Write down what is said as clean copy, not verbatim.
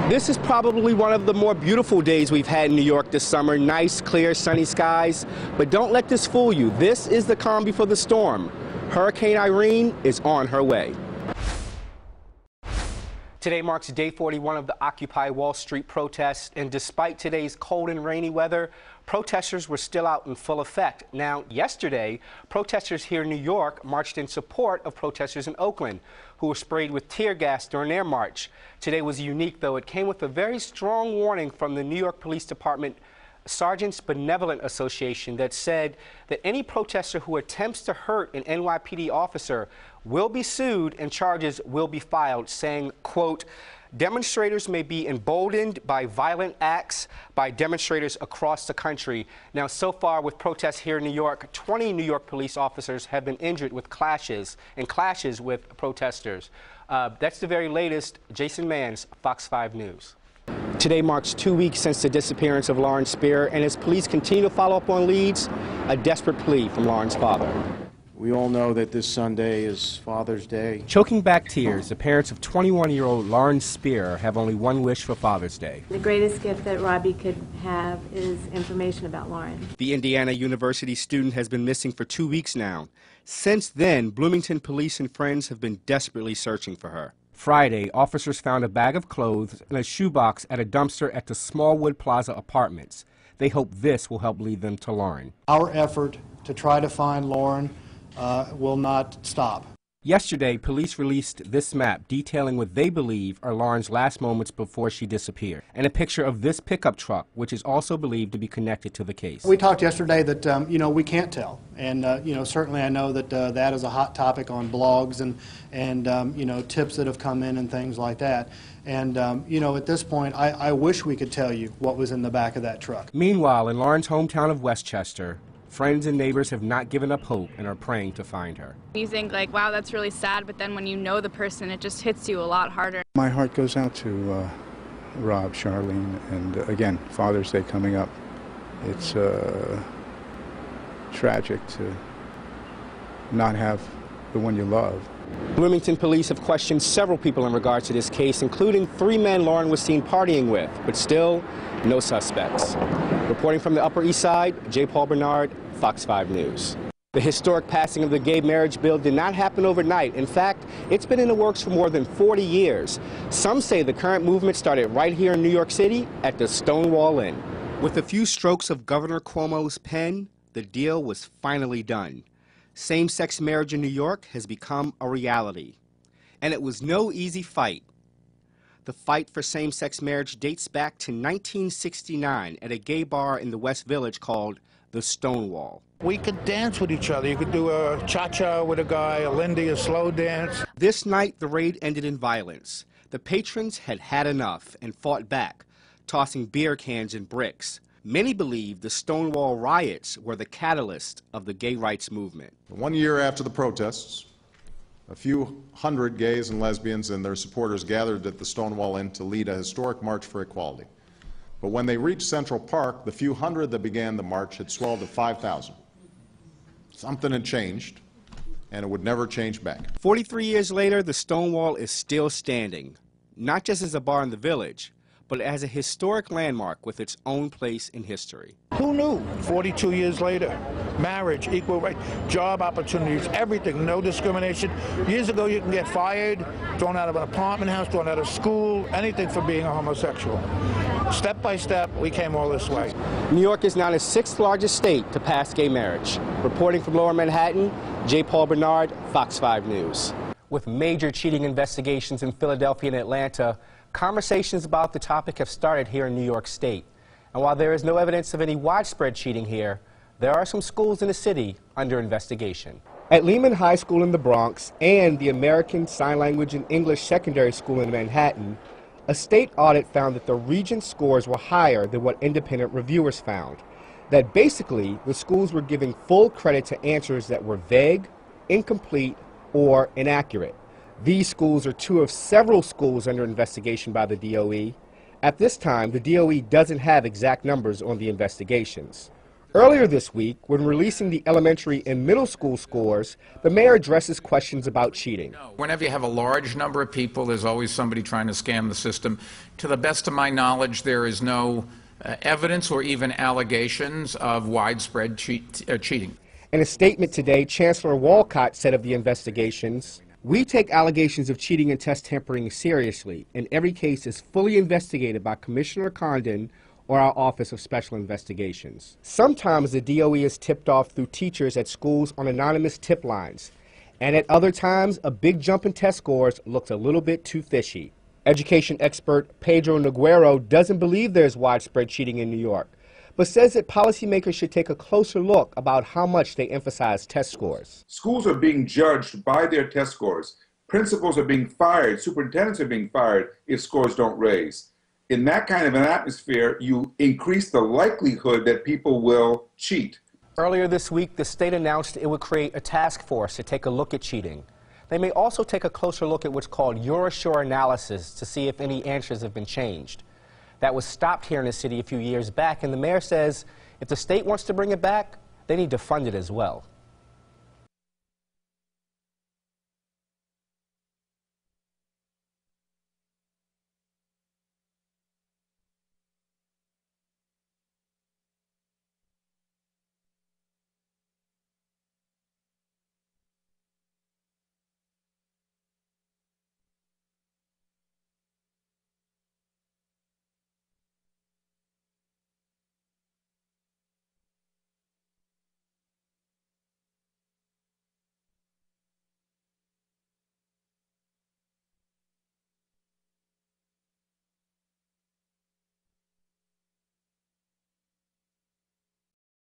This is probably one of the more beautiful days we've had in New York this summer. Nice, clear, sunny skies. But don't let this fool you. This is the calm before the storm. Hurricane Irene is on her way. Today marks day 41 of the Occupy Wall Street protest, and despite today's cold and rainy weather, protesters were still out in full effect. Now, yesterday, protesters here in New York marched in support of protesters in Oakland, who were sprayed with tear gas during their march. Today was unique, though. It came with a very strong warning from the New York Police Department Sergeants Benevolent Association that said that any protester who attempts to hurt an NYPD officer will be sued and charges will be filed, saying, quote, demonstrators may be emboldened by violent acts by demonstrators across the country. Now, so far with protests here in New York, 20 New York police officers have been injured with clashes with protesters. That's the very latest. Jason Mans, Fox 5 News. Today marks 2 weeks since the disappearance of Lauren Spear, and as police continue to follow up on leads, a desperate plea from Lauren's father. We all know that this Sunday is Father's Day. Choking back tears, the parents of 21-year-old Lauren Spear have only one wish for Father's Day. The greatest gift that Robbie could have is information about Lauren. The Indiana University student has been missing for 2 weeks now. Since then, Bloomington police and friends have been desperately searching for her. Friday, officers found a bag of clothes and a shoebox at a dumpster at the Smallwood Plaza Apartments. They hope this will help lead them to Lauren. Our effort to try to find Lauren will not stop. Yesterday, police released this map detailing what they believe are Lauren's last moments before she disappeared, and a picture of this pickup truck, which is also believed to be connected to the case. We talked yesterday that, we can't tell. And, certainly I know that that is a hot topic on blogs and tips that have come in and things like that. And, at this point, I wish we could tell you what was in the back of that truck. Meanwhile, in Lauren's hometown of Westchester, friends and neighbors have not given up hope and are praying to find her. You think, like, wow, that's really sad, but then when you know the person, it just hits you a lot harder. My heart goes out to Rob, Charlene, and again, Father's Day coming up. It's tragic to not have the one you love. Bloomington police have questioned several people in regards to this case, including 3 men Lauren was seen partying with, but still no suspects. Reporting from the Upper East Side, J. Paul Bernard, Fox 5 News. The historic passing of the gay marriage bill did not happen overnight. In fact, it's been in the works for more than 40 years. Some say the current movement started right here in New York City at the Stonewall Inn. With a few strokes of Governor Cuomo's pen, the deal was finally done. Same-sex marriage in New York has become a reality. And it was no easy fight. The fight for same-sex marriage dates back to 1969 at a gay bar in the West Village called the Stonewall. We could dance with each other. You could do a cha-cha with a guy, a Lindy, a slow dance. This night, the raid ended in violence. The patrons had had enough and fought back, tossing beer cans and bricks. Many believe the Stonewall riots were the catalyst of the gay rights movement. 1 year after the protests, a few hundred gays and lesbians and their supporters gathered at the Stonewall Inn to lead a historic march for equality. But when they reached Central Park, the few hundred that began the march had swelled to 5,000. Something had changed, and it would never change back. 43 years later, the Stonewall is still standing, not just as a bar in the village, but as a historic landmark with its own place in history. Who knew? 42 years later, marriage, equal rights, job opportunities, everything, no discrimination. Years ago, you can get fired, thrown out of an apartment house, thrown out of school, anything for being a homosexual. Step by step, we came all this way. New York is now the 6th largest state to pass gay marriage. Reporting from Lower Manhattan, J. Paul Bernard, Fox 5 News. With major cheating investigations in Philadelphia and Atlanta, conversations about the topic have started here in New York State. And while there is no evidence of any widespread cheating here, there are some schools in the city under investigation. At Lehman High School in the Bronx and the American Sign Language and English Secondary School in Manhattan, a state audit found that the Regents' scores were higher than what independent reviewers found. That basically, the schools were giving full credit to answers that were vague, incomplete, or inaccurate. These schools are 2 of several schools under investigation by the DOE. At this time, the DOE doesn't have exact numbers on the investigations. Earlier this week, when releasing the elementary and middle school scores, the mayor addresses questions about cheating. Whenever you have a large number of people, there's always somebody trying to scam the system. To the best of my knowledge, there is no evidence or even allegations of widespread cheating. In a statement today, Chancellor Walcott said of the investigations, "We take allegations of cheating and test tampering seriously, and every case is fully investigated by Commissioner Condon or our Office of Special Investigations. Sometimes the DOE is tipped off through teachers at schools on anonymous tip lines, and at other times a big jump in test scores looks a little bit too fishy." Education expert Pedro Noguero doesn't believe there's widespread cheating in New York, but says that policymakers should take a closer look about how much they emphasize test scores. Schools are being judged by their test scores. Principals are being fired, superintendents are being fired if scores don't raise. In that kind of an atmosphere, you increase the likelihood that people will cheat. Earlier this week, the state announced it would create a task force to take a look at cheating. They may also take a closer look at what's called Eurosure analysis to see if any answers have been changed. That was stopped here in the city a few years back, and the mayor says if the state wants to bring it back, they need to fund it as well.